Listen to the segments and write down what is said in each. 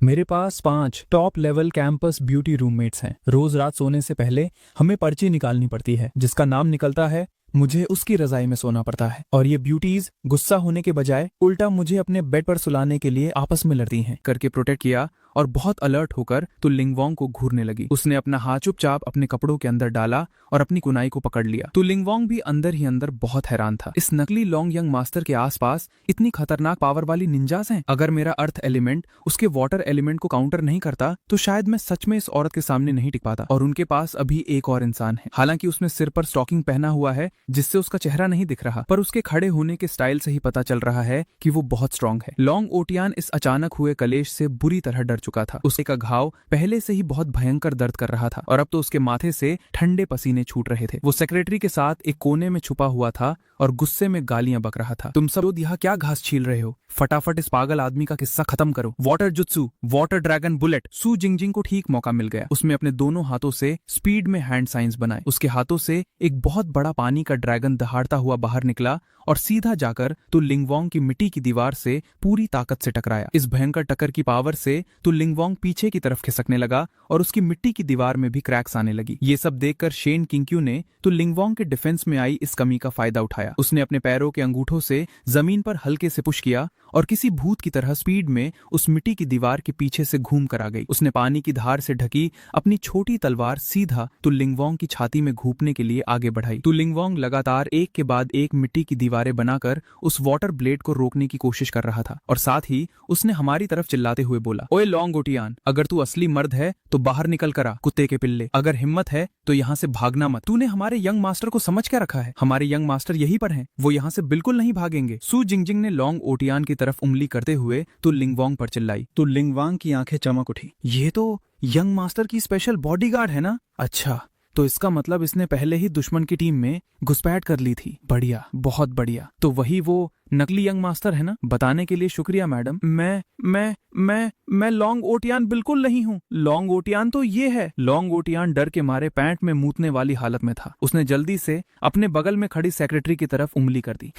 मेरे पास 5 top level campus beauty roommates हैं। रोज रात सोने से पहले हमें पर्ची निकालनी पड़ती है, जिसका नाम निकलता है मुझे उसकी रजाई में सोना पड़ता है। और ये ब्यूटीज गुस्सा होने के बजाय उल्टा मुझे अपने बेड पर सुलाने के लिए आपस में लड़ती हैं। करके प्रोटेक्ट किया और बहुत अलर्ट होकर तो लिंगवोंग को घूरने लगी। उसने अपना हाथ चुपचाप अपने कपड़ों के अंदर डाला और अपनी कुनाई को पकड़ लिया। तो लिंगवोंग भी अंदर ही अंदर बहुत हैरान था। इस नकली लॉन्ग यंग मास्टर के आसपास इतनी खतरनाक पावर वाली निंजास हैं। अगर मेरा अर्थ एलिमेंट उसके वाटर एलिमेंट को काउंटर नहीं करता तो शायद मैं सच में इस औरत के सामने नहीं टिक पाता। और उनके पास अभी एक और इंसान है। हालांकि उसने सिर पर स्टॉकिंग पहना हुआ है, जिससे उसका चेहरा नहीं दिख रहा, पर उसके खड़े होने के स्टाइल से ही पता चल रहा है कि वो बहुत स्ट्रांग है। लॉन्ग ओटियान इस अचानक हुए कलेश से बुरी तरह डर चुका था। उसके का घाव पहले से ही बहुत भयंकर दर्द कर रहा था और अब तो उसके माथे से ठंडे पसीने छूट रहे थे। वो सेक्रेटरी के साथ एक कोने में छुपा हुआ था और गुस्से में गालियां बक रहा था। तुम सब यहाँ क्या घास छील रहे हो? फटाफट इस पागल आदमी का किस्सा खत्म करो। वाटर जुत्सु, water dragon bullet. Su Jingjing को ठीक मौका मिल गया। उसने अपने दोनों हाथों से स्पीड में हैंड साइंस बनाए। उसके हाथों से एक बहुत बड़ा पानी का ड्रैगन दहाड़ता हुआ बाहर निकला और सीधा जाकर तो लिंगवोंग की मिट्टी की दीवार से पूरी ताकत से टकराया। इस भयंकर टक्कर की पावर से तो लिंगवोंग पीछे की तरफ खिसकने लगा और उसकी मिट्टी की दीवार में भी क्रैक्स आने लगी। ये सब देखकर शेन किंग्क्यू ने तो लिंगवोंग के डिफेंस में आई इस कमी का फायदा उठाया। उसने अपने पैरों के अंगूठों से जमीन पर हल्के से पुश किया और किसी भूत की तरह स्पीड में उस मिट्टी की दीवार के पीछे से घूम कर आ गई। उसने पानी की धार से ढकी अपनी छोटी तलवार सीधा तो लिंगवोंग की छाती में घूपने के लिए आगे बढ़ाई। तो लिंगवोंग लगातार एक के बाद एक मिट्टी की दीवारें बनाकर उस वाटर ब्लेड को रोकने की कोशिश कर रहा था और साथ ही उसने हमारी तरफ चिल्लाते हुए बोला, ओए लॉन्ग ओटियान, अगर तू असली मर्द है तो बाहर निकल कर आ, कुत्ते के पिल्ले। अगर हिम्मत है तो यहाँ से भागना मत। तूने हमारे यंग मास्टर को समझ क्या रखा है? हमारे यंग मास्टर यहीं पर हैं, वो यहाँ से बिल्कुल नहीं भागेंगे। सू जिंगजिंग ने लॉन्ग ओटियान की तरफ उंगली करते हुए तो लिंगवोंग पर चिल्लाई। तो लिंगवांग की आंखें चमक उठी। ये तो यंग मास्टर की स्पेशल बॉडीगार्ड है ना? अच्छा, तो इसका मतलब इसने पहले ही दुश्मन की टीम में घुसपैठ कर ली थी। बढ़िया, बहुत बढ़िया। तो वही वो नकली यंग मास्टर है ना? बताने के लिए शुक्रिया मैडम। मैं लॉन्ग ओटियान बिल्कुल नहीं हूँ। लॉन्ग ओटियान तो ये है। लॉन्ग ओटियान डर के मारे पैंट में मूतने वाली हालत में था। उसने जल्दी से अपने बगल में खड़ी सेक्रेटरी की तरफ उंगली कर दी।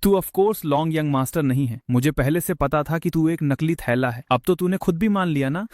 तू of course long young master नहीं है। मुझे पहले से पता था कि तू एक नकली थैला है। अब तो तूने खुद भी मान लिया ना?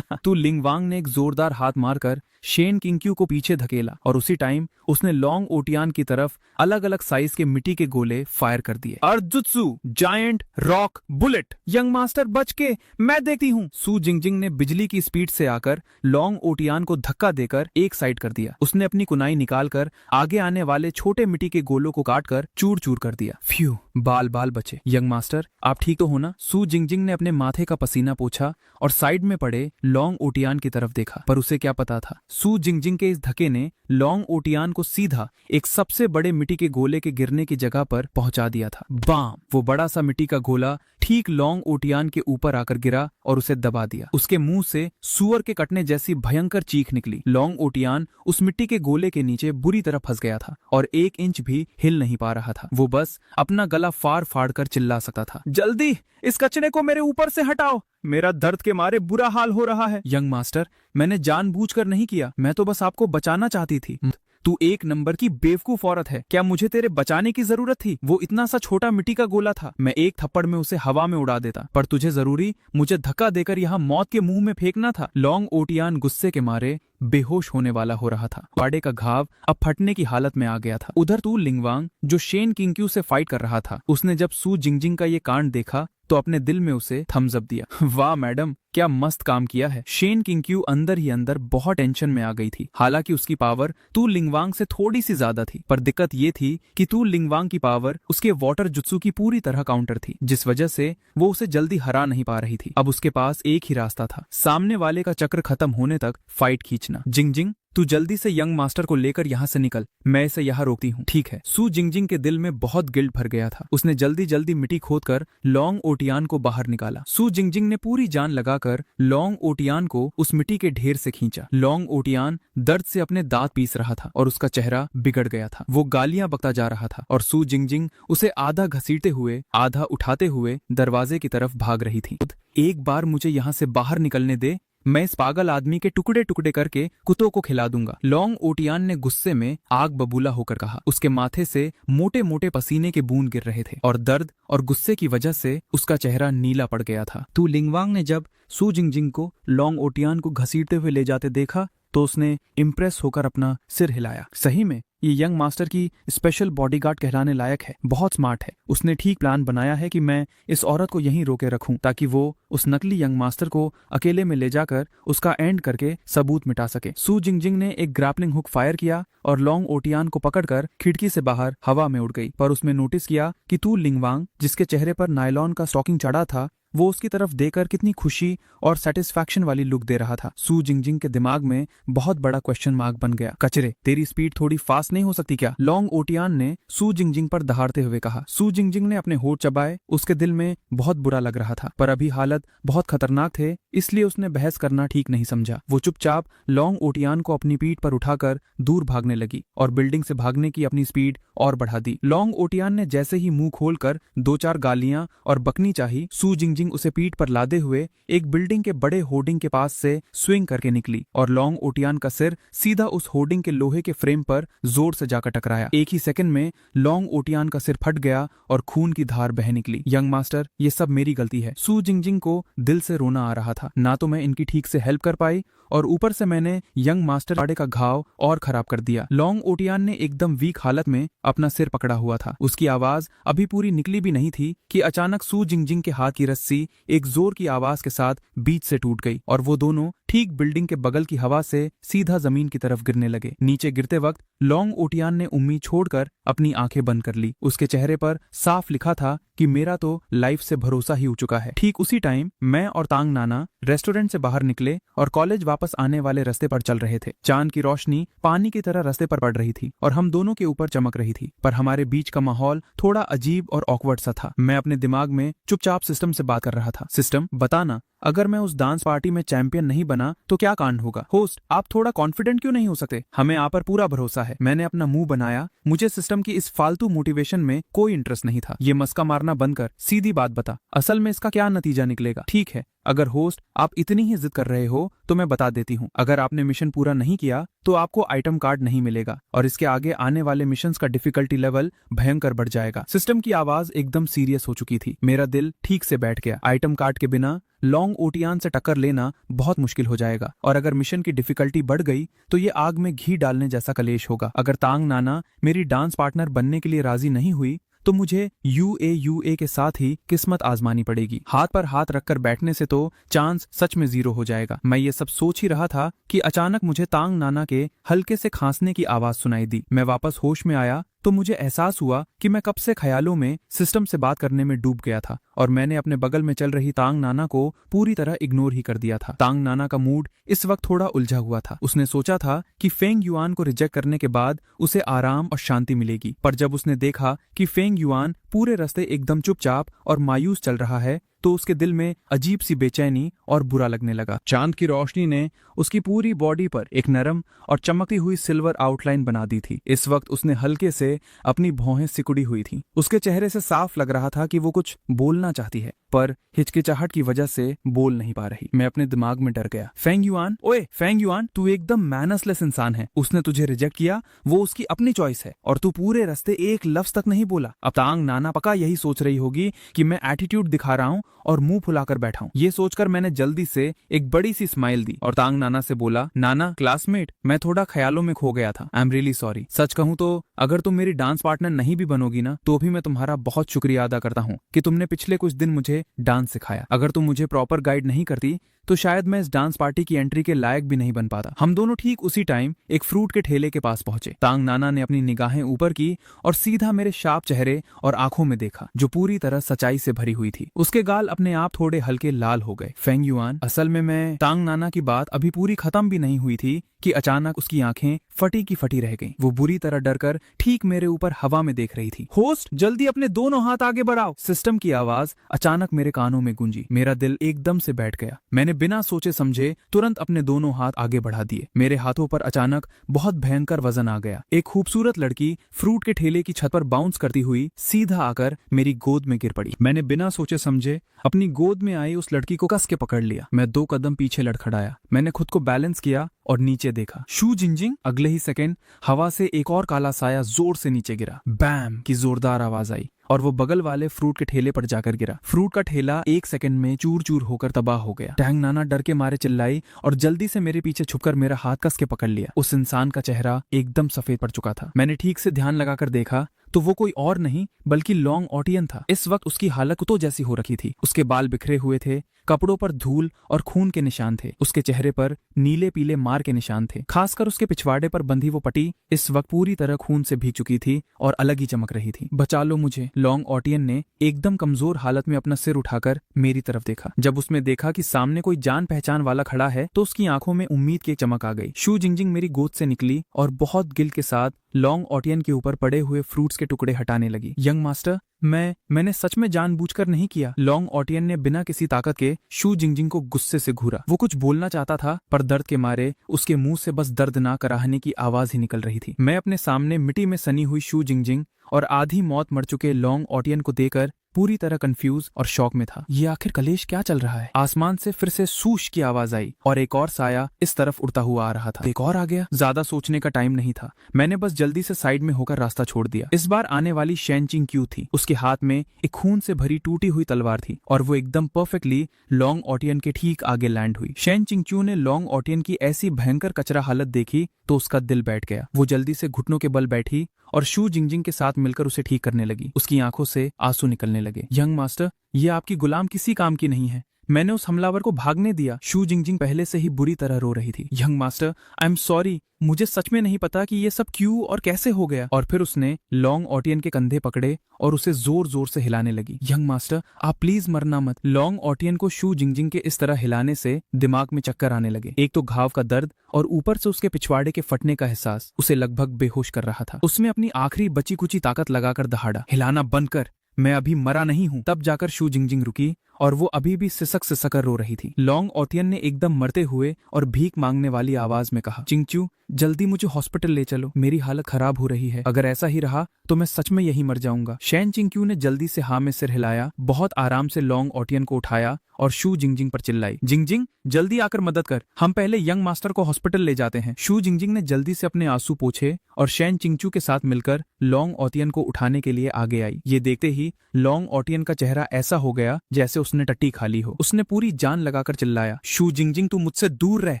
तू लिंगवांग ने एक जोरदार हाथ मारकर शेन किंग्क्यू को पीछे धकेला और उसी टाइम उसने लॉन्ग ओटियान की तरफ अलग अलग साइज के मिट्टी के गोले फायर कर दिए। अर्जुत्सु, giant rock bullet. Young master बच के, मैं देखती हूँ। सू जिंगजिंग ने बिजली की स्पीड से आकर लॉन्ग ओटियान को धक्का देकर एक साइड कर दिया। उसने अपनी कुनाई निकालकर आगे आने वाले छोटे मिट्टी के गोलों को काटकर चूर चूर कर दिया। फ्यू, बाल बाल बचे। यंग मास्टर, आप ठीक तो हो ना? सू जिंगजिंग ने अपने माथे का पसीना पोंछा और साइड में पड़े लॉन्ग ओटियान की तरफ देखा, पर उसे क्या पता था, सू जिंगजिंग के इस धक्के ने लॉन्ग ओटियान को सीधा एक सबसे बड़े मिट्टी के गोले के गिरने की जगह पर पहुंचा दिया था। बाम! वो बड़ा सा मिट्टी का गोला ठीक लॉन्ग ओटियान के ऊपर आकर गिरा और उसे दबा दिया। उसके मुंह से सुअर के कटने जैसी भयंकर चीख निकली। लॉन्ग ओटियान उस मिट्टी के गोले के नीचे बुरी तरह फंस गया था और 1 इंच भी हिल नहीं पा रहा था। वो बस अपना गला फाड़ फाड़ कर चिल्ला सकता था, जल्दी इस कचरे को मेरे ऊपर से हटाओ, मेरा दर्द के मारे बुरा हाल हो रहा है। यंग मास्टर, मैंने जानबूझकर नहीं किया, मैं तो बस आपको बचाना चाहती थी। तू एक नंबर की बेवकूफ औरत है। क्या मुझे तेरे बचाने की जरूरत थी? वो इतना सा छोटा मिट्टी का गोला था, मैं एक थप्पड़ में उसे हवा में उड़ा देता, पर तुझे जरूरी मुझे धक्का देकर यहाँ मौत के मुंह में फेंकना था। लॉन्ग ओटियान गुस्से के मारे बेहोश होने वाला हो रहा था। पाड़े का घाव अब फटने की हालत में आ गया था। उधर तू लिंगवांग, जो शेन किंग्क्यू से फाइट कर रहा था, उसने जब सू जिंगजिंग का ये कांड देखा तो अपने दिल में उसे थम्स अप दिया। वाह मैडम, क्या मस्त काम किया है। शेन किंग्क्यू अंदर ही अंदर बहुत टेंशन में आ गई थी। हालांकि उसकी पावर तू लिंगवांग से थोड़ी सी ज्यादा थी, पर दिक्कत ये थी कि तू लिंगवांग की पावर उसके वाटर जुत्सु की पूरी तरह काउंटर थी, जिस वजह से वो उसे जल्दी हरा नहीं पा रही थी। अब उसके पास एक ही रास्ता था, सामने वाले का चक्र खत्म होने तक फाइट खींचना। जिंगजिंग, तू जल्दी से यंग मास्टर को लेकर यहाँ से निकल, मैं इसे यहाँ रोकती हूँ। ठीक है। सू जिंगजिंग के दिल में बहुत गिल्ट भर गया था। उसने जल्दी जल्दी मिट्टी खोदकर लॉन्ग ओटियान को बाहर निकाला। सू जिंगजिंग ने पूरी जान लगाकर लॉन्ग ओटियान को उस मिट्टी के ढेर से खींचा। लॉन्ग ओटियान दर्द से अपने दांत पीस रहा था और उसका चेहरा बिगड़ गया था। वो गालियां बकता जा रहा था और सू जिंगजिंग उसे आधा घसीटते हुए आधा उठाते हुए दरवाजे की तरफ भाग रही थी। एक बार मुझे यहाँ से बाहर निकलने दे, मैं इस पागल आदमी के टुकड़े टुकड़े करके कुत्तों को खिला दूंगा। लॉन्ग ओटियान ने गुस्से में आग बबूला होकर कहा। उसके माथे से मोटे मोटे पसीने के बूंद गिर रहे थे और दर्द और गुस्से की वजह से उसका चेहरा नीला पड़ गया था। तू लिंगवांग ने जब सू जिंगजिंग को लॉन्ग ओटियान को घसीटते हुए ले जाते देखा तो उसने इम्प्रेस होकर अपना सिर हिलाया। सही में ये यंग मास्टर की स्पेशल बॉडीगार्ड कहलाने लायक है, बहुत स्मार्ट है। उसने ठीक प्लान बनाया है कि मैं इस औरत को यहीं रोके रखूं ताकि वो उस नकली यंग मास्टर को अकेले में ले जाकर उसका एंड करके सबूत मिटा सके। सू जिंगजिंग ने एक ग्रैपलिंग हुक फायर किया और लॉन्ग ओटियान को पकड़कर खिड़की से बाहर हवा में उड़ गई, पर उसने नोटिस किया कि तू लिंगवांग, जिसके चेहरे पर नायलॉन का स्टॉकिंग चढ़ा था, वो उसकी तरफ देखकर कितनी खुशी और सेटिस्फैक्शन वाली लुक दे रहा था। सू जिंगजिंग के दिमाग में बहुत बड़ा क्वेश्चन मार्क बन गया। कचरे, तेरी स्पीड थोड़ी फास्ट नहीं हो सकती क्या? लॉन्ग ओटियान ने सू जिंगजिंग पर दहाड़ते हुए कहा। सू जिंगजिंग ने अपने होठ चबाए। उसके दिल में बहुत बुरा लग रहा था, पर अभी हालत बहुत खतरनाक थे, इसलिए उसने बहस करना ठीक नहीं समझा। वो चुपचाप लॉन्ग ओटियान को अपनी पीठ पर उठाकर दूर भागने लगी और बिल्डिंग से भागने की अपनी स्पीड और बढ़ा दी। लॉन्ग ओटियान ने जैसे ही मुंह खोलकर 2-4 गालियां और बकनी चाही, सू जिंगजिंग उसे पीठ पर लादे हुए एक बिल्डिंग के बड़े होर्डिंग के पास से स्विंग करके निकली और लॉन्ग ओटियान का सिर सीधा उस होर्डिंग के लोहे के फ्रेम पर जोर से जाकर टकराया। एक ही सेकंड में लॉन्ग ओटियान का सिर फट गया और खून की धार बह निकली। यंग मास्टर, ये सब मेरी गलती है। सू जिंगजिंग को दिल से रोना आ रहा था। ना तो मैं इनकी ठीक से हेल्प कर पाई और ऊपर से मैंने यंग मास्टर आड़े का घाव और खराब कर दिया। लॉन्ग ओटियान ने एकदम वीक हालत में अपना सिर पकड़ा हुआ था। उसकी आवाज अभी पूरी निकली भी नहीं थी कि अचानक सू जिंगजिंग के हाथ की रस्सी एक जोर की आवाज के साथ बीच से टूट गई और वो दोनों ठीक बिल्डिंग के बगल की हवा से सीधा जमीन की तरफ गिरने लगे। नीचे गिरते वक्त लॉन्ग ओटियान ने उम्मीद छोड़कर अपनी आंखें बंद कर ली। उसके चेहरे पर साफ लिखा था कि मेरा तो लाइफ से भरोसा ही उठ चुका है। ठीक उसी टाइम मैं और तांग नाना रेस्टोरेंट से बाहर निकले और कॉलेज वापस आने वाले रास्ते पर चल रहे थे। चांद की रोशनी पानी की तरह रास्ते पर पड़ रही थी और हम दोनों के ऊपर चमक रही थी, पर हमारे बीच का माहौल थोड़ा अजीब और ऑकवर्ड सा था। मैं अपने दिमाग में चुपचाप सिस्टम से बात कर रहा था। सिस्टम, बताना, अगर मैं उस डांस पार्टी में चैंपियन नहीं बना तो क्या कांड होगा? होस्ट, आप थोड़ा कॉन्फिडेंट क्यों नहीं हो सकते? हमें आप पर पूरा भरोसा है। मैंने अपना मुंह बनाया। मुझे सिस्टम की इस फालतू मोटिवेशन में कोई इंटरेस्ट नहीं था। ये मस्का मारना बंद कर, सीधी बात बता, असल में इसका क्या नतीजा निकलेगा? ठीक है, अगर होस्ट आप इतनी ही जिद कर रहे हो तो मैं बता देती हूँ। अगर आपने मिशन पूरा नहीं किया तो आपको आइटम कार्ड नहीं मिलेगा और इसके आगे आने वाले मिशंस का डिफिकल्टी लेवल भयंकर बढ़ जाएगा। सिस्टम की आवाज एकदम सीरियस हो चुकी थी। मेरा दिल ठीक से बैठ गया। आइटम कार्ड के बिना लॉन्ग ओटियान से टक्कर लेना बहुत मुश्किल हो जाएगा और अगर मिशन की डिफिकल्टी बढ़ गई तो ये आग में घी डालने जैसा कलेश होगा। अगर तांग नाना मेरी डांस पार्टनर बनने के लिए राजी नहीं हुई तो मुझे यूए के साथ ही किस्मत आजमानी पड़ेगी। हाथ पर हाथ रखकर बैठने से तो चांस सच में 0 हो जाएगा। मैं ये सब सोच ही रहा था कि अचानक मुझे तांग नाना के हल्के से खांसने की आवाज सुनाई दी। मैं वापस होश में आया तो मुझे एहसास हुआ कि मैं कब से ख्यालों में सिस्टम से बात करने में डूब गया था और मैंने अपने बगल में चल रही तांग नाना को पूरी तरह इग्नोर ही कर दिया था। तांग नाना का मूड इस वक्त थोड़ा उलझा हुआ था। उसने सोचा था कि फेंग युआन को रिजेक्ट करने के बाद उसे आराम और शांति मिलेगी, पर जब उसने देखा कि फेंग युआन पूरे रास्ते एकदम चुपचाप और मायूस चल रहा है तो उसके दिल में अजीब सी बेचैनी और बुरा लगने लगा। चांद की रोशनी ने उसकी पूरी बॉडी पर एक नरम और चमकती हुई सिल्वर आउटलाइन बना दी थी। इस वक्त उसने हल्के से अपनी भौहें सिकुड़ी हुई थी। उसके चेहरे से साफ लग रहा था कि वो कुछ बोलना चाहती है, पर हिचकिचाहट की वजह से बोल नहीं पा रही। मैं अपने दिमाग में डर गया। फेंग युआन, ओए फेंग युआन, तू एकदम मैनर्सलेस इंसान है। उसने तुझे रिजेक्ट किया, वो उसकी अपनी चॉइस है और तू पूरे रास्ते एक लफ्ज तक नहीं बोला। अब तांग नाना पक्का यही सोच रही होगी कि मैं एटीट्यूड दिखा रहा हूँ और मुंह फुलाकर बैठा हूँ। ये सोचकर मैंने जल्दी से एक बड़ी सी स्माइल दी और तांग नाना से बोला, नाना क्लासमेट, मैं थोड़ा ख्यालों में खो गया था। I am really sorry. सच कहूँ तो अगर तुम मेरी डांस पार्टनर नहीं भी बनोगी ना तो भी मैं तुम्हारा बहुत शुक्रिया अदा करता हूँ कि तुमने पिछले कुछ दिन मुझे डांस सिखाया। अगर तुम मुझे प्रॉपर गाइड नहीं करती तो शायद मैं इस डांस पार्टी की एंट्री के लायक भी नहीं बन पाता। हम दोनों ठीक उसी टाइम एक फ्रूट के ठेले के पास पहुंचे। तांग नाना ने अपनी निगाहें ऊपर की और सीधा मेरे शार्प चेहरे और आंखों में देखा जो पूरी तरह सच्चाई से भरी हुई थी। उसके गाल अपने आप थोड़े हल्के लाल हो गए। फेंग युआन, असल में मैं तांग नाना की बात अभी पूरी खत्म भी नहीं हुई थी कि अचानक उसकी आंखें फटी की फटी रह गईं। वो बुरी तरह डरकर ठीक मेरे ऊपर हवा में देख रही थी। होस्ट, जल्दी अपने दोनों हाथ आगे बढ़ाओ। सिस्टम की आवाज अचानक मेरे कानों में गूंजी। मेरा दिल एकदम से बैठ गया। मैंने बिना सोचे समझे तुरंत अपने दोनों हाथ आगे बढ़ा दिए। मेरे हाथों पर अचानक बहुत भयंकर वजन आ गया। एक खूबसूरत लड़की फ्रूट के ठेले की छत पर बाउंस करती हुई सीधा आकर मेरी गोद में गिर पड़ी। मैंने बिना सोचे समझे अपनी गोद में आई उस लड़की को कस के पकड़ लिया। मैं 2 कदम पीछे लड़खड़ाया। मैंने खुद को बैलेंस किया और नीचे देखा। शू जिंगजिंग। अगले ही सेकंड हवा से एक और काला साया जोर से नीचे गिरा। बैम की जोरदार आवाज आई और वो बगल वाले फ्रूट के ठेले पर जाकर गिरा। फ्रूट का ठेला 1 सेकंड में चूर चूर होकर तबाह हो गया। टैंग नाना डर के मारे चिल्लाई और जल्दी से मेरे पीछे छुपकर मेरा हाथ कस के पकड़ लिया। उस इंसान का चेहरा एकदम सफेद पड़ चुका था। मैंने ठीक से ध्यान लगाकर देखा तो वो कोई और नहीं बल्कि लॉन्ग ऑटियन था। इस वक्त उसकी हालत कुत्तों जैसी हो रखी थी। उसके बाल बिखरे हुए थे, कपड़ों पर धूल और खून के निशान थे। उसके चेहरे पर नीले पीले मार के निशान थे। खासकर उसके पिछवाड़े पर बंधी वो पट्टी इस वक्त पूरी तरह खून से भीग चुकी थी और अलग ही चमक रही थी। बचा लो मुझे, लॉन्ग ऑटियन ने एकदम कमजोर हालत में अपना सिर उठाकर मेरी तरफ देखा। जब उसने देखा कि सामने कोई जान पहचान वाला खड़ा है तो उसकी आंखों में उम्मीद की एक चमक आ गई। शू जिंगजिंग मेरी गोद से निकली और बहुत गिल के साथ लॉन्ग ऑटियन के ऊपर पड़े हुए फ्रूट्स के टुकड़े हटाने लगी। यंग मास्टर, मैंने सच में जानबूझकर नहीं किया। लॉन्ग ऑटियन ने बिना किसी ताकत के शू जिंगजिंग को गुस्से से घूरा। वो कुछ बोलना चाहता था पर दर्द के मारे उसके मुंह से बस दर्दनाक कराहने की आवाज ही निकल रही थी। मैं अपने सामने मिट्टी में सनी हुई शू जिंगजिंग और आधी मौत मर चुके लॉन्ग ऑटियन को देकर पूरी तरह कंफ्यूज और शॉक में था। ये आखिर कलेश क्या चल रहा है? आसमान से फिर से सूश की आवाज आई और एक और साया इस तरफ उड़ता हुआ आ रहा था। एक और आ गया। ज्यादा सोचने का टाइम नहीं था। मैंने बस जल्दी से साइड में होकर रास्ता छोड़ दिया। इस बार आने वाली शेन चिंग क्यू थी। उसके हाथ में एक खून से भरी टूटी हुई तलवार थी और वो एकदम परफेक्टली लॉन्ग ऑटियन के ठीक आगे लैंड हुई। शेन चिंग क्यू ने लॉन्ग ऑटियन की ऐसी भयंकर कचरा हालत देखी तो उसका दिल बैठ गया। वो जल्दी से घुटनों के बल बैठी और शू जिंगजिंग के साथ मिलकर उसे ठीक करने लगी। उसकी आंखों से आंसू निकलने लगे। यंग मास्टर, ये आपकी गुलाम किसी काम की नहीं है। मैंने उस हमलावर को भागने दिया। शू जिंगजिंग पहले से ही बुरी तरह रो रही थी। Young master, I am sorry, मुझे सच में नहीं पता कि ये सब क्यों और कैसे हो गया। और फिर उसने लॉन्ग ऑटियन के कंधे पकड़े और उसे जोर जोर से हिलाने लगी। यंग मास्टर, आप प्लीज मरना मत। लॉन्ग ऑटियन को शू जिंगजिंग के इस तरह हिलाने से दिमाग में चक्कर आने लगे। एक तो घाव का दर्द और ऊपर से उसके पिछवाड़े के फटने का एहसास उसे लगभग बेहोश कर रहा था। उसने अपनी आखिरी बची कुची ताकत लगाकर दहाड़ा, हिलाना बंद कर, मैं अभी मरा नहीं हूं। तब जाकर शू जिंगजिंग रुकी और वो अभी भी सिसक सिसकर रो रही थी। लॉन्ग ऑटियन ने एकदम मरते हुए और भीख मांगने वाली आवाज में कहा, चिंगचू, जल्दी मुझे हॉस्पिटल ले चलो, मेरी हालत खराब हो रही है। अगर ऐसा ही रहा तो मैं सच में यही मर जाऊंगा। शेन चिंगक्यू ने जल्दी से हाँ में सिर हिलाया, बहुत आराम से लॉन्ग ऑटियन को उठाया और शू जिंगजिंग पर चिल्लाई, जिंगजिंग जल्दी आकर मदद कर, हम पहले यंग मास्टर को हॉस्पिटल ले जाते हैं। शू जिंगजिंग ने जल्दी से अपने आंसू पोंछे और शेन चिंगचू के साथ मिलकर लॉन्ग ऑटियन को उठाने के लिए आगे आई। ये देखते ही लॉन्ग ऑटियन का चेहरा ऐसा हो गया जैसे उसने टट्टी खा ली हो। उसने पूरी जान लगाकर चिल्लाया, शू जिंगजिंग तू मुझसे दूर रह,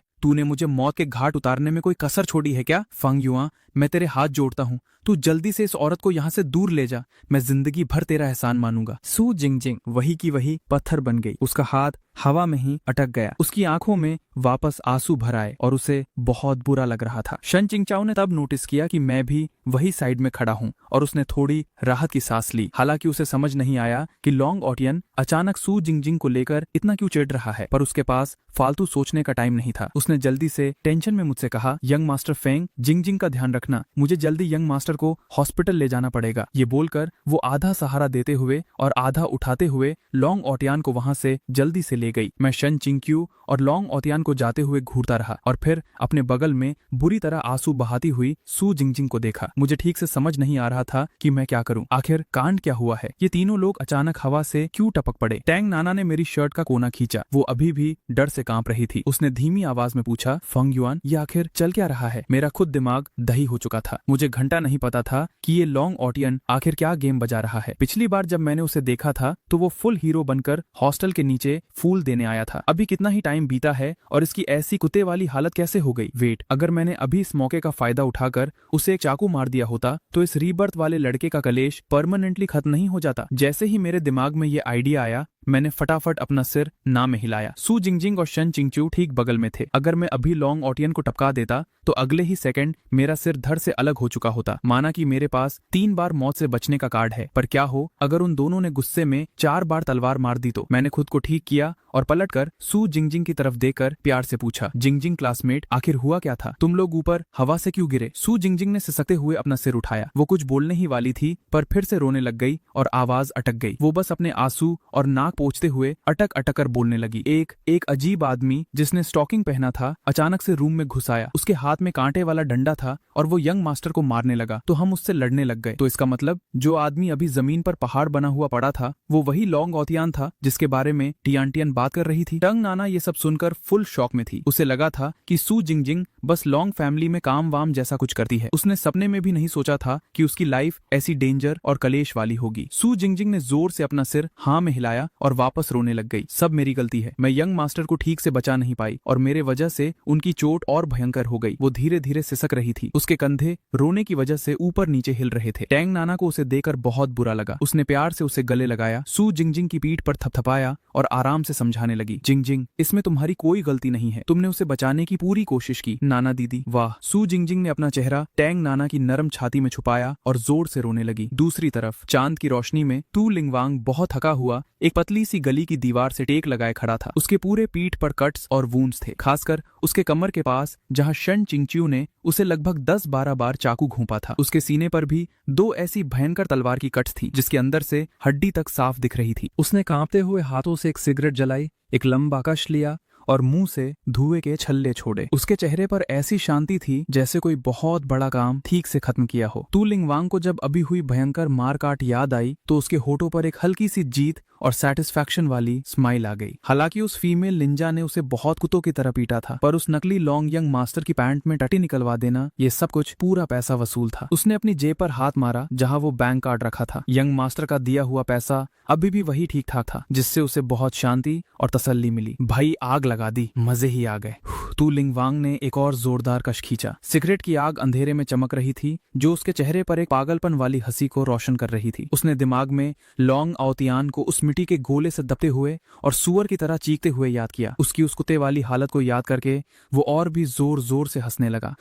तूने मुझे मौत के घाट उतारने में कोई कसर छोड़ी है क्या? फंग युआ, मैं तेरे हाथ जोड़ता हूँ, तू जल्दी से इस औरत को यहाँ से दूर ले जा, मैं जिंदगी भर तेरा एहसान मानूंगा। शू जिंगजिंग वही की वही पत्थर बन गई। उसका हाथ हवा में ही अटक गया। उसकी आंखों में वापस आंसू भर आए और उसे बहुत बुरा लग रहा था। शन चिंगचाओ ने तब नोटिस किया कि मैं भी वही साइड में खड़ा हूँ और उसने थोड़ी राहत की सांस ली। हालांकि उसे समझ नहीं आया कि लॉन्ग ऑटियन अचानक शू जिंगजिंग को लेकर इतना क्यों चिढ़ रहा है, पर उसके पास फालतू सोचने का टाइम नहीं था। उसने जल्दी से टेंशन में मुझसे कहा, यंग मास्टर फेंग, जिंगजिंग का ध्यान रखना, मुझे जल्दी यंग मास्टर को हॉस्पिटल ले जाना पड़ेगा। ये बोलकर वो आधा सहारा देते हुए और आधा उठाते हुए लॉन्ग ऑटियन को वहां से जल्दी से ले गई। मैं शन चिंगक्यू और लॉन्ग ऑटियन को जाते हुए घूरता रहा और फिर अपने बगल में बुरी तरह आंसू बहाती हुई शू जिंगजिंग को देखा। मुझे ठीक से समझ नहीं आ रहा था कि मैं क्या करूं, आखिर कांड क्या हुआ है। ये तीनों लोग अचानक हवा से क्यों टपक पड़े? टैंग नाना ने मेरी शर्ट का कोना खींचा। वो अभी भी डर से कांप रही थी। उसने धीमी आवाज में पूछा, फंग युआन, ये आखिर चल क्या रहा है? मेरा खुद दिमाग दही हो चुका था। मुझे घंटा नहीं पता था कि ये लॉन्ग ऑटियन आखिर क्या गेम बजा रहा है। पिछली बार जब मैंने उसे देखा था तो वो फुल हीरो बनकर हॉस्टल के नीचे फूल देने आया था। अभी कितना ही टाइम बीता है और इसकी ऐसी कुत्ते वाली हालत कैसे हो गई? वेट, अगर मैंने अभी इस मौके का फायदा उठाकर उसे एक चाकू मार दिया होता तो इस रीबर्थ वाले लड़के का कलेश परमानेंटली खत्म नहीं हो जाता। जैसे ही मेरे दिमाग में ये आइडिया आया, मैंने फटाफट अपना सिर ना में हिलाया। शू जिंगजिंग और शन चिंगचू ठीक बगल में थे। अगर मैं अभी लॉन्ग ऑटियन को टपका देता तो अगले ही सेकंड मेरा सिर धड़ से अलग हो चुका होता। माना कि मेरे पास 3 बार मौत से बचने का कार्ड है, पर क्या हो अगर उन दोनों ने गुस्से में 4 बार तलवार मार दी तो? मैंने खुद को ठीक किया और पलटकर शू जिंगजिंग की तरफ देखकर प्यार से पूछा, जिंगजिंग क्लासमेट, आखिर हुआ क्या था? तुम लोग ऊपर हवा से क्यों गिरे? शू जिंगजिंग ने सिसकते हुए अपना सिर उठाया। वो कुछ बोलने ही वाली थी पर फिर से रोने लग गई और आवाज अटक गई। वो बस अपने आंसू और नाक पोंछते हुए अटक अटक कर बोलने लगी। एक अजीब आदमी जिसने स्टॉकिंग पहना था अचानक से रूम में घुस आया। उसके हाथ में कांटे वाला डंडा था और वो यंग मास्टर को मारने लगा तो हम उससे लड़ने लग गए। तो इसका मतलब जो आदमी अभी जमीन पर पहाड़ बना हुआ पड़ा था वो वही लॉन्ग ऑटियन था जिसके बारे में टियानटियन बात कर रही थी। टंग नाना ये सब सुनकर फुल शॉक में थी। उसे लगा था कि शू जिंगजिंग बस लॉन्ग फैमिली में काम वाम जैसा कुछ करती है। उसने सपने में भी नहीं सोचा था कि उसकी लाइफ ऐसी डेंजर और कलेश वाली होगी। सू जिंगजिंग ने जोर से अपना सिर हाँ में हिलाया और वापस रोने लग गई। सब मेरी गलती है, मैं यंग मास्टर को ठीक से बचा नहीं पाई और मेरे वजह से उनकी चोट और भयंकर हो गई। वो धीरे धीरे सिसक रही थी, उसके कंधे रोने की वजह से ऊपर नीचे हिल रहे थे। टैंग नाना को उसे देखकर बहुत बुरा लगा। उसने प्यार से उसे गले लगाया, सू जिंगजिंग की पीठ पर थपथपाया और आराम से समझाने लगी, जिंगजिंग इसमें तुम्हारी कोई गलती नहीं है, तुमने उसे बचाने की पूरी कोशिश की। नाना दीदी वाह। सू जिंगजिंग ने अपना चेहरा टैंग नाना की नरम छाती में छुपाया और जोर से रोने लगी। दूसरी तरफ चांद की रोशनी में तू लिंगवांग बहुत थका हुआ एक पतली सी गली की दीवार से टेक लगाए खड़ा था। उसके पूरे पीठ पर कट्स और वूंड्स थे, खासकर उसके कमर के पास जहां शन चिंगच्यू ने उसे लगभग 10-12 बार चाकू घोंपा था। उसके सीने पर भी 2 ऐसी भयंकर तलवार की कट्स थी जिसके अंदर से हड्डी तक साफ दिख रही थी। उसने कांपते हुए हाथों से एक सिगरेट जलाई, एक लंबा कश लिया और मुंह से धुएं के छल्ले छोड़े। उसके चेहरे पर ऐसी शांति थी जैसे कोई बहुत बड़ा काम ठीक से खत्म किया हो। तू लिंगवांग को जब अभी हुई भयंकर मारकाट याद आई तो उसके होठों पर एक हल्की सी जीत और सेटिस्फैक्शन वाली स्माइल आ गई। हालांकि उस फीमेल निंजा ने उसे बहुत कुत्तों की तरह पीटा था, पर उस नकली लॉन्ग यंग मास्टर की पैंट में टटी निकलवा देना, ये सब कुछ पूरा पैसा वसूल था। उसने अपनी जेब पर हाथ मारा जहां वो बैंक कार्ड रखा था। यंग मास्टर का दिया हुआ पैसा अभी भी वही ठीक ठाक था, जिससे उसे बहुत शांति और तसल्ली मिली। भाई आग लगा दी, मजे ही आ गए। तू लिंगवांग ने एक और जोरदार कश खींचा। सिगरेट की आग अंधेरे में चमक रही थी जो उसके चेहरे पर एक पागलपन वाली हंसी को रोशन कर रही थी। उसने दिमाग में लॉन्ग आओतियान को उस मिट्टी के गोले से दबते हुए और सुअर की तरह चीखते हुए याद किया। उसकी उस कुत्ते वाली हालत को याद करके वो और भी जोर जोर से हंसने लगा।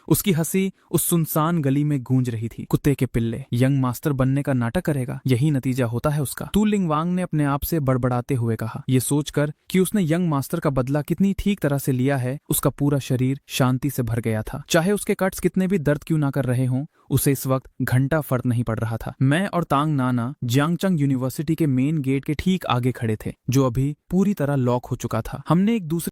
उसकी हंसी उस सुनसान गली में गूंज रही थी। कुत्ते के पिल्ले, यंग मास्टर बनने का नाटक करेगा, यही नतीजा होता है उसका। तू लिंगवांग ने अपने आप से बड़बड़ाते हुए कहा। ये सोचकर कि उसने यंग मास्टर का बदला कितनी ठीक तरह से लिया है, उसका पूरा शरीर शांति से भर गया था। चाहे उसके कट्स कितने भी दर्द क्यों ना कर रहे हों, उसे इस वक्त घंटा फर्क नहीं पड़ रहा था। मैं और तांग नाना जियांगचंग यूनिवर्सिटी के मेन गेट के ठीक आगे खड़े थे, जो अभी पूरी तरह लॉक हो चुका था। हमने एक दूसरे